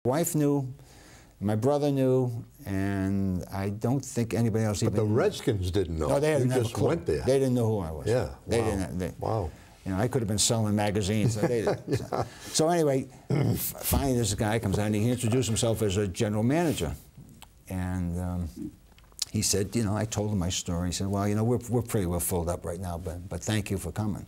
wife knew, my brother knew, and I don't think anybody else even. But the Redskins didn't know. No, they didn't. You just went there. They didn't know who I was. Yeah. They wow. didn't. Wow. You know, I could have been selling magazines. So they didn't. Yeah. So anyway, finally this guy comes out and he introduced himself as a general manager, and he said, you know, I told him my story. He said, well, you know, we're pretty well filled up right now, but thank you for coming.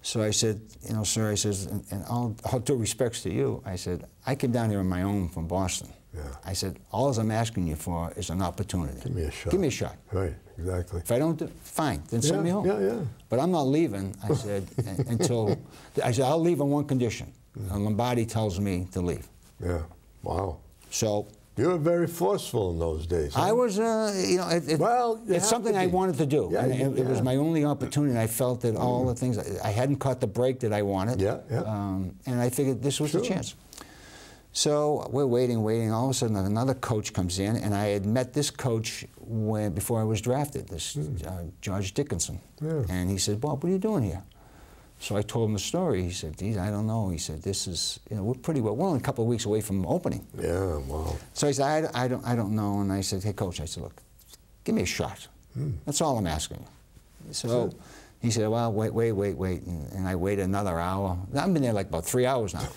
So I said, you know, sir, I says, and all due respects to you, I said, I came down here on my own from Boston. Yeah. I said, all I'm asking you for is an opportunity. Give me a shot. Give me a shot. Right, exactly. If I don't do it, fine, then send me home. Yeah, yeah. But I'm not leaving, I said, until, I said, I'll leave on one condition. And Lombardi tells me to leave. Yeah, wow. So. You were very forceful in those days. Huh? I was, you know, it's something I wanted to do. Yeah, and it was my only opportunity. I felt that all the things, I hadn't caught the break that I wanted. Yeah, yeah. And I figured this was the chance. So we're waiting. All of a sudden, another coach comes in, and I had met this coach before I was drafted, this George Dickinson. Yeah. And he said, Bob, what are you doing here? So I told him the story. He said, geez, I don't know. He said, this is, you know, we're pretty well, we're only a couple of weeks away from opening. Yeah, wow. So he said, I don't know. And I said, hey, coach, I said, look, give me a shot. That's all I'm asking you. So he said, well, wait. And I waited another hour. I've been there like about 3 hours now.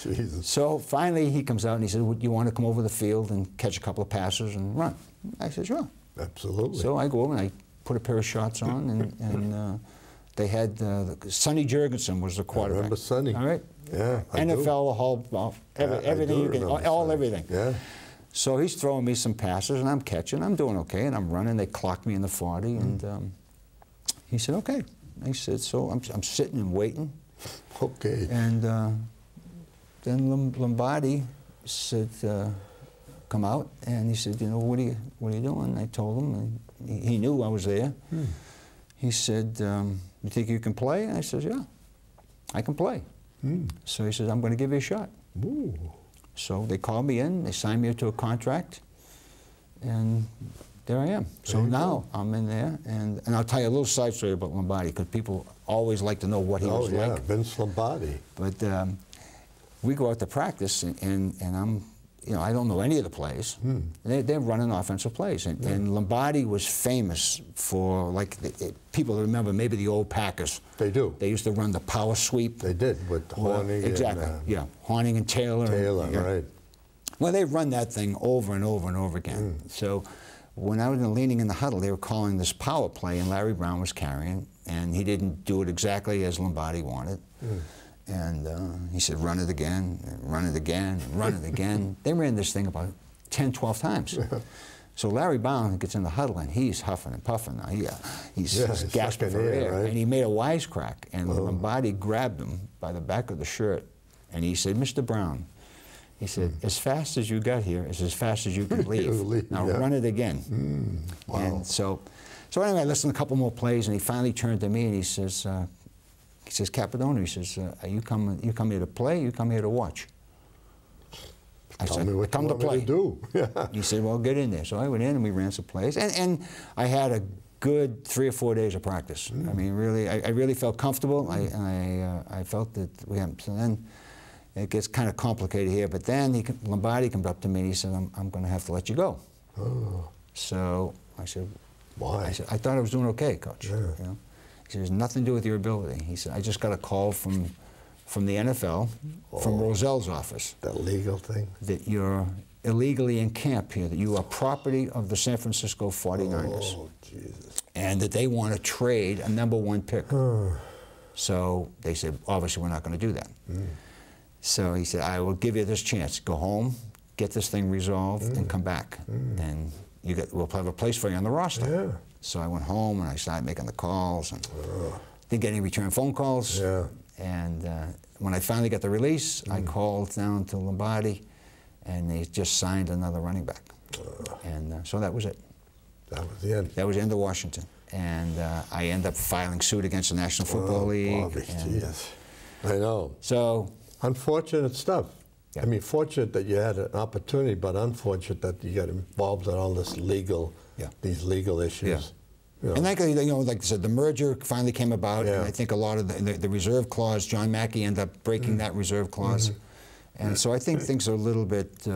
Jesus. So finally he comes out and he said, would you want to come over the field and catch a couple of passes and run? I said, sure. Absolutely. So I go over and I put a pair of shorts on and they had Sonny Jurgensen was the quarterback. I remember Sonny. All right. Yeah. NFL, the whole, everything you can, all everything. Yeah. So he's throwing me some passes and I'm catching. I'm doing okay and I'm running. They clocked me in the 40 and he said, okay. He said, so I'm sitting and waiting. Okay. And then Lombardi said, come out, and he said, you know, what are you doing? I told him, and he knew I was there. He said, you think you can play? And I said, yeah, I can play. So he said, I'm going to give you a shot. Ooh. So they called me in, they signed me to a contract, and there I am. So now I'm in there, and I'll tell you a little side story about Lombardi, because people always like to know what he was like. Oh, yeah, Vince Lombardi. But we go out to practice, and I'm, you know, I don't know any of the plays. They're running offensive plays. And Lombardi was famous for, like, people remember maybe the old Packers. They do. They used to run the power sweep. They did, with Horning exactly, and, Horning and Taylor. Right. Well, they run that thing over and over and over again. So when I was leaning in the huddle, they were calling this power play, and Larry Brown was carrying, and he didn't do it exactly as Lombardi wanted. And he said, run it again, and run it again, and run it again. They ran this thing about 10, 12 times. So Larry Brown gets in the huddle, and he's huffing and puffing. Now. He's gasping for air. Right? And he made a wisecrack, and Lombardi grabbed him by the back of the shirt, and he said, Mr. Brown, he said, as fast as you got here is as fast as you can leave. Now run it again. Wow. And so anyway, I listened to a couple more plays, and he finally turned to me, and he says, Cappadonna, he says, you come here to play, you come here to watch? I Tell said, me what come you to want play. Me to do. He said, well, get in there. So I went in and we ran some plays. And I had a good 3 or 4 days of practice. I mean, really, I really felt comfortable. I felt that we had, so then it gets kind of complicated here. But then Lombardi comes up to me and he said, I'm going to have to let you go. So I said, why? I said, I thought I was doing okay, Coach. You know? He said, it has nothing to do with your ability. He said, I just got a call from the NFL, from Roselle's office. That legal thing? That you're illegally in camp here, that you are property of the San Francisco 49ers. Oh, Jesus. And that they want to trade a #1 pick. So they said, obviously we're not going to do that. So he said, I will give you this chance. Go home, get this thing resolved, and come back. And we'll have a place for you on the roster. So I went home and I started making the calls and didn't get any return phone calls. And when I finally got the release, I called down to Lombardi and they just signed another running back. And so that was it. That was the end. That was the end of Washington. And I ended up filing suit against the National Football League. Bobby, I know. So unfortunate stuff. I mean, fortunate that you had an opportunity, but unfortunate that you got involved in all this legal, these legal issues. You know. And like I said, the merger finally came about, and I think a lot of the reserve clause, John Mackey ended up breaking that reserve clause. And so I think things are a little bit you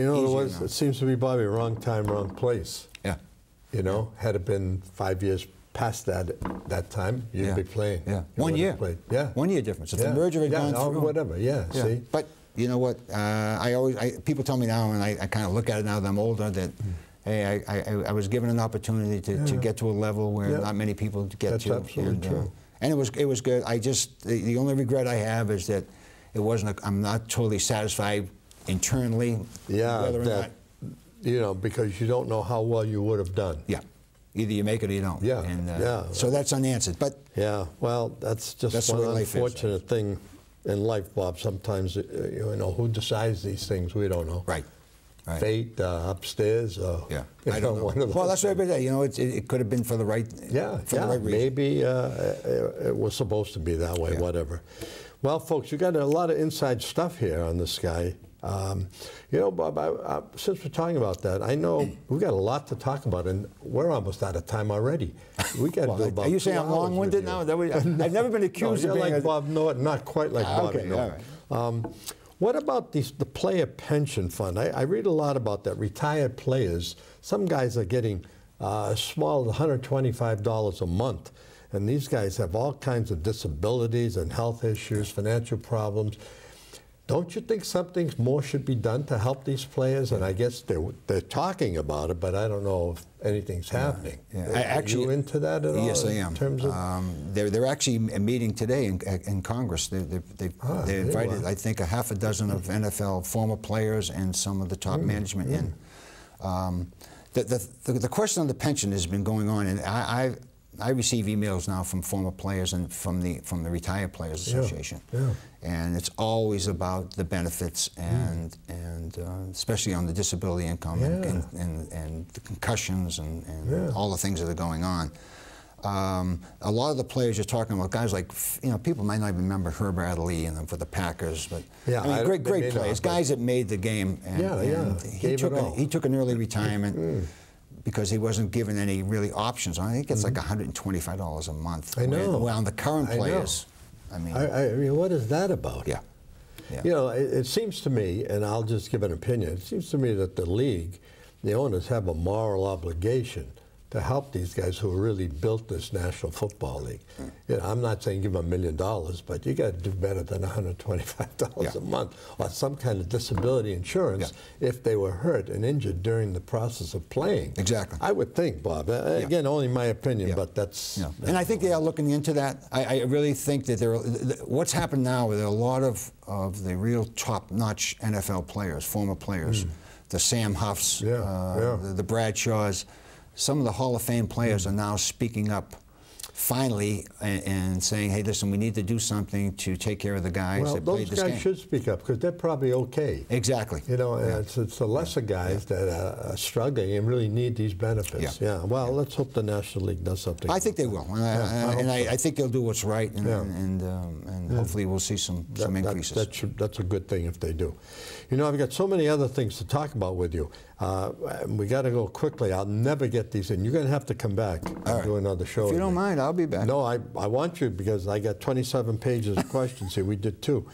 know, easier now. it seems to be, Bobby, wrong time, wrong place. Yeah. You know, had it been 5 years past that time, you'd be playing. Yeah. You 1 year. played. Yeah. 1 year difference. If the merger had gone through. Whatever, yeah, see? But you know what? People tell me now, and I kind of look at it now that I'm older, that, hey, I was given an opportunity to get to a level where not many people get That's to. absolutely true. And it was good. The only regret I have is that it wasn't. I'm not totally satisfied internally. Yeah, whether or not, you know, because you don't know how well you would have done. Yeah. Either you make it or you don't. Yeah. And, so that's unanswered. But yeah, well, that's just one unfortunate thing in life, Bob. Sometimes, you know, who decides these things? We don't know. Right. Right. Fate, upstairs. Yeah, I don't know. One of well, that's what everybody say. You know, it could have been for the right. Yeah, for the right reason. Maybe it was supposed to be that way. Whatever. Well, folks, you got a lot of inside stuff here on this guy. You know, Bob, since we're talking about that, I know we've got a lot to talk about, and we're almost out of time already. We got to do about 2 hours. Are you saying I'm long-winded now? I've never been accused of being like Bob. No, not quite like Bob. Okay, no. all right. What about the player pension fund? I read a lot about that. Retired players, some guys are getting as small as $125 a month. And these guys have all kinds of disabilities and health issues, financial problems. Don't you think something more should be done to help these players? And I guess they're talking about it, but I don't know if anything's happening. Are you into that at all? Yes, I am. In terms of they're actually meeting today in Congress. They invited, I think, a half a dozen of NFL former players and some of the top management in. The question on the pension has been going on, and I receive emails now from former players and from the Retired Players Association, and it's always about the benefits and especially on the disability income and the concussions and all the things that are going on. A lot of the players you're talking about, guys like, you know, people might not even remember Herb Adderley and for the Packers, but I mean, great players, guys that made the game. And he took an early retirement. Because he wasn't given any really options. I think it gets like $125 a month. I know. Well, on the current players, I mean, what is that about? Yeah. You know, it seems to me, and I'll just give an opinion, it seems to me that the league, the owners have a moral obligation to help these guys who really built this National Football League. You know, I'm not saying give them $1 million, but you got to do better than $125 a month, or some kind of disability insurance if they were hurt and injured during the process of playing. Exactly. I would think, Bob. Again, only my opinion, but that's... And I think they are looking into that. I really think that what's happened now with a lot of the real top-notch NFL players, former players, the Sam Huffs, the Bradshaws, some of the Hall of Fame players are now speaking up finally and saying, hey, listen, we need to do something to take care of the guys that played this game. Those guys should speak up because they're probably okay. Exactly. You know, it's the lesser guys that are struggling and really need these benefits. Well, let's hope the National League does something. I think they will. I think they'll do what's right, and hopefully we'll see some increases. That's a good thing if they do. You know, I've got so many other things to talk about with you. We got to go quickly. I'll never get these in. You're going to have to come back and do another show. If you don't mind, I'll be back. No, I want you because I got 27 pages of questions here. We did 2.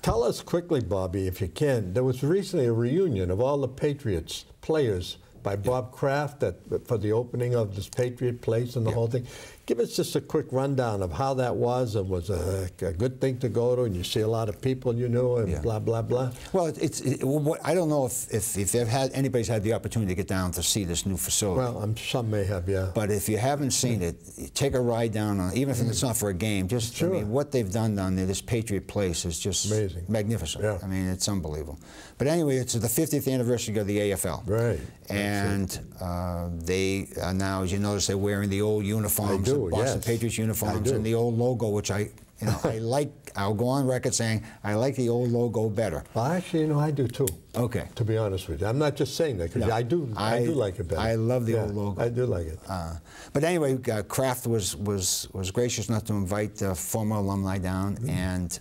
Tell us quickly, Bobby, if you can. There was recently a reunion of all the Patriots players by Bob Kraft for the opening of this Patriot Place and the whole thing. Give us just a quick rundown of how that was. It was a good thing to go to, and you see a lot of people you knew, and blah, blah, blah. Well, I don't know if anybody's had the opportunity to get down to see this new facility. Well, some may have, But if you haven't seen it, take a ride down on it, even if it's not for a game. Just, I mean, what they've done down there, this Patriot Place, is just amazing, magnificent. I mean, it's unbelievable. But anyway, it's the 50th anniversary of the AFL. Right. And they are now, as you notice, they're wearing the old uniforms. Boston Patriots uniforms and the old logo, which I like. I'll go on record saying I like the old logo better. Well, actually, you know, I do too. Okay. To be honest with you, I'm not just saying that because I do like it better. I love the old logo. I do like it. But anyway, Kraft was gracious enough to invite former alumni down, and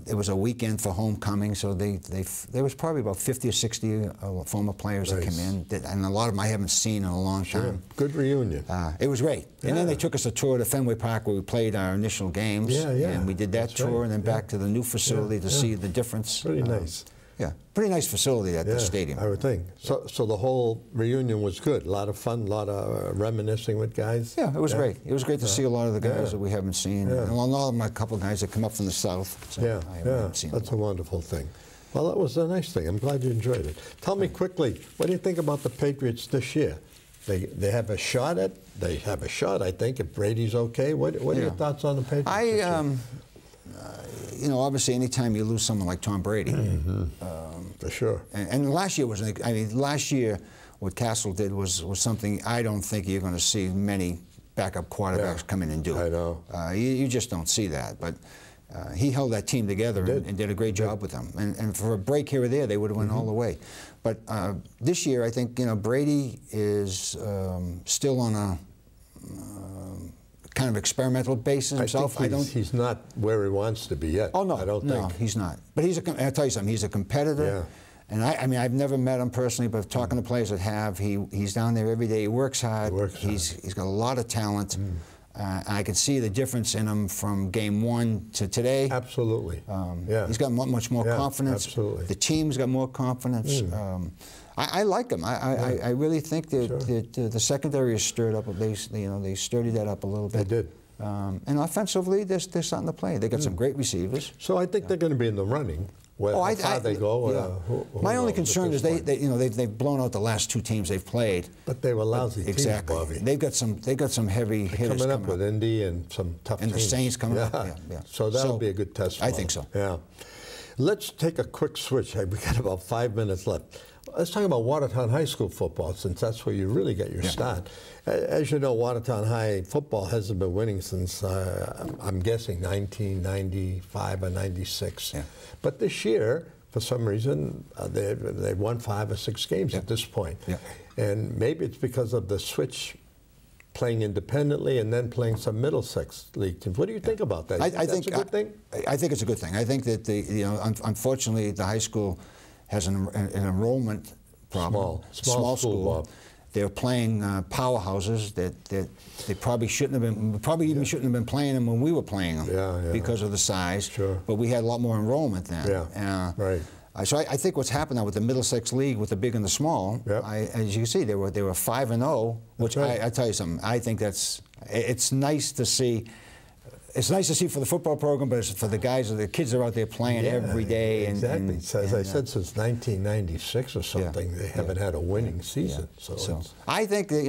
it was a weekend for homecoming, so there was probably about 50 or 60 former players that came in, and a lot of them I haven't seen in a long time. Good reunion. It was great. And then they took us a tour to Fenway Park where we played our initial games. And we did that tour, and then back to the new facility to see the difference. Pretty nice. Yeah, pretty nice facility at the stadium. I would think. So the whole reunion was good. A lot of fun, a lot of reminiscing with guys. Yeah, it was great. It was great to see a lot of the guys that we haven't seen. And a couple of guys that come up from the South. So I haven't seen that's a wonderful thing. Well, that was a nice thing. I'm glad you enjoyed it. Tell me quickly, what do you think about the Patriots this year? They have a shot at. They have a shot, I think, if Brady's okay. What are your thoughts on the Patriots? You know, obviously, anytime you lose someone like Tom Brady, for sure. And last year was, I mean, last year what Castle did was something I don't think you're going to see many backup quarterbacks come in and do. I know. You just don't see that, but he held that team together and did a great job with them. And for a break here or there, they would have went all the way. But this year, I think Brady is still on a kind of experimental basis himself. I think he's not where he wants to be yet. Oh no, I don't think. He's not. But I'll tell you something. He's a competitor. Yeah. And I mean, I've never met him personally, but talking to players that have, he's down there every day. He works hard. He's got a lot of talent. And I can see the difference in him from game one to today. Absolutely. He's got much more confidence. Absolutely. The team's got more confidence. I like him. I really think that the secondary is stirred up. They sturdied that up a little bit. They did. And offensively, they're starting to play. They got some great receivers. So I think they're going to be in the running. How far they go. My only concern is they've blown out the last two teams they've played. But they were lousy teams, exactly. Bobby. They've got some heavy hitters coming up with Indy and some tough teams. And the Saints coming up. Yeah. So that'll be a good test. I think so. Yeah. Let's take a quick switch. We got about 5 minutes left. Let's talk about Watertown High School football, since that's where you really get your start. As you know, Watertown High football hasn't been winning since, I'm guessing, 1995 or 96. Yeah. But this year, for some reason, they won 5 or 6 games at this point. Yeah. And maybe it's because of the switch, playing independently and then playing some Middlesex League teams. What do you think about that? I think that's a good thing? I think it's a good thing. I think that unfortunately, the high school has an enrollment problem. Small school. They're playing powerhouses that they probably shouldn't have been. Probably even shouldn't have been playing them when we were playing them because of the size. Sure. But we had a lot more enrollment then. Yeah. Right. So I think what's happened now with the Middlesex League, with the big and the small, as you can see, they were 5-0. Which I tell you something. I think it's nice to see. It's nice to see for the football program, but it's for the guys, the kids are out there playing every day. Exactly. As I said, since 1996 or something, they haven't had a winning season. So I think that,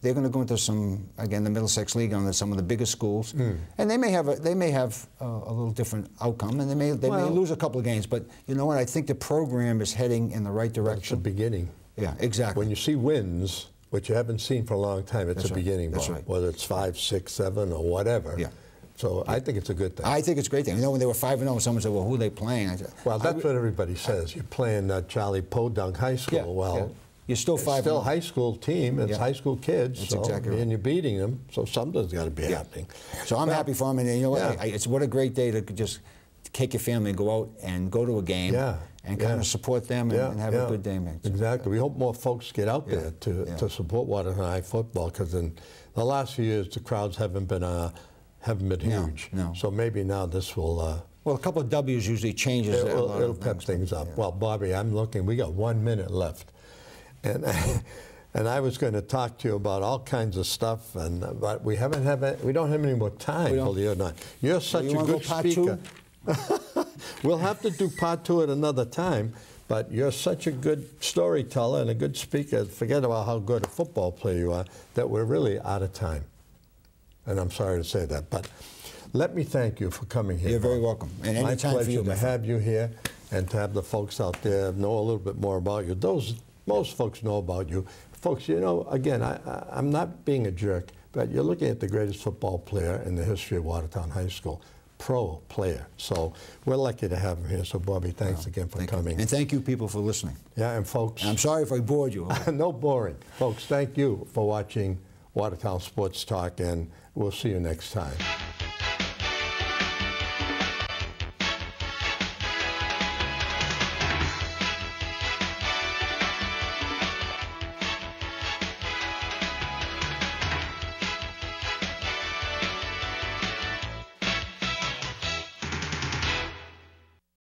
they're going to go into the Middlesex League on some of the biggest schools, and they may have a little different outcome, and they may lose a couple of games. But you know what? I think the program is heading in the right direction. It's the beginning. Yeah, exactly. When you see wins, which you haven't seen for a long time, it's a beginning, Bob, whether it's 5, 6, 7, or whatever. Yeah. So I think it's a good thing. I think it's a great thing. When they were 5-0, someone said, "Well, who are they playing?" I said, "Well, that's what everybody says. You're playing Charlie Podunk High School. You're still 5-0. Still a high school team. It's high school kids. That's exactly right. And you're beating them. So something's got to be happening. So I'm happy for them. And you know what? What a great day to just take your family and go out and go to a game. And kind of support them and have a good day, man. Exactly. We hope more folks get out there to support Watertown High football, because in the last few years the crowds haven't been huge. No. So maybe now this will. Well, a couple of W's usually changes. It'll pep things up. Well, Bobby, I'm looking. We got 1 minute left, and I was going to talk to you about all kinds of stuff, but we don't have any more time. Believe it or not, you're such a good speaker. We'll have to do part 2 at another time, but you're such a good storyteller and a good speaker, forget about how good a football player you are, that we're really out of time. And I'm sorry to say that, but let me thank you for coming here. You're very welcome. And any time for you. My pleasure to have you here and to have the folks out there know a little bit more about you. Most folks know about you. Folks, again, I'm not being a jerk, but you're looking at the greatest football player in the history of Watertown High School. Pro player. So we're lucky to have him here. So Bobby, thanks again for coming. And thank you people for listening. Yeah, and folks. And I'm sorry if I bored you. No boring. Folks, thank you for watching Watertown Sports Talk, and we'll see you next time.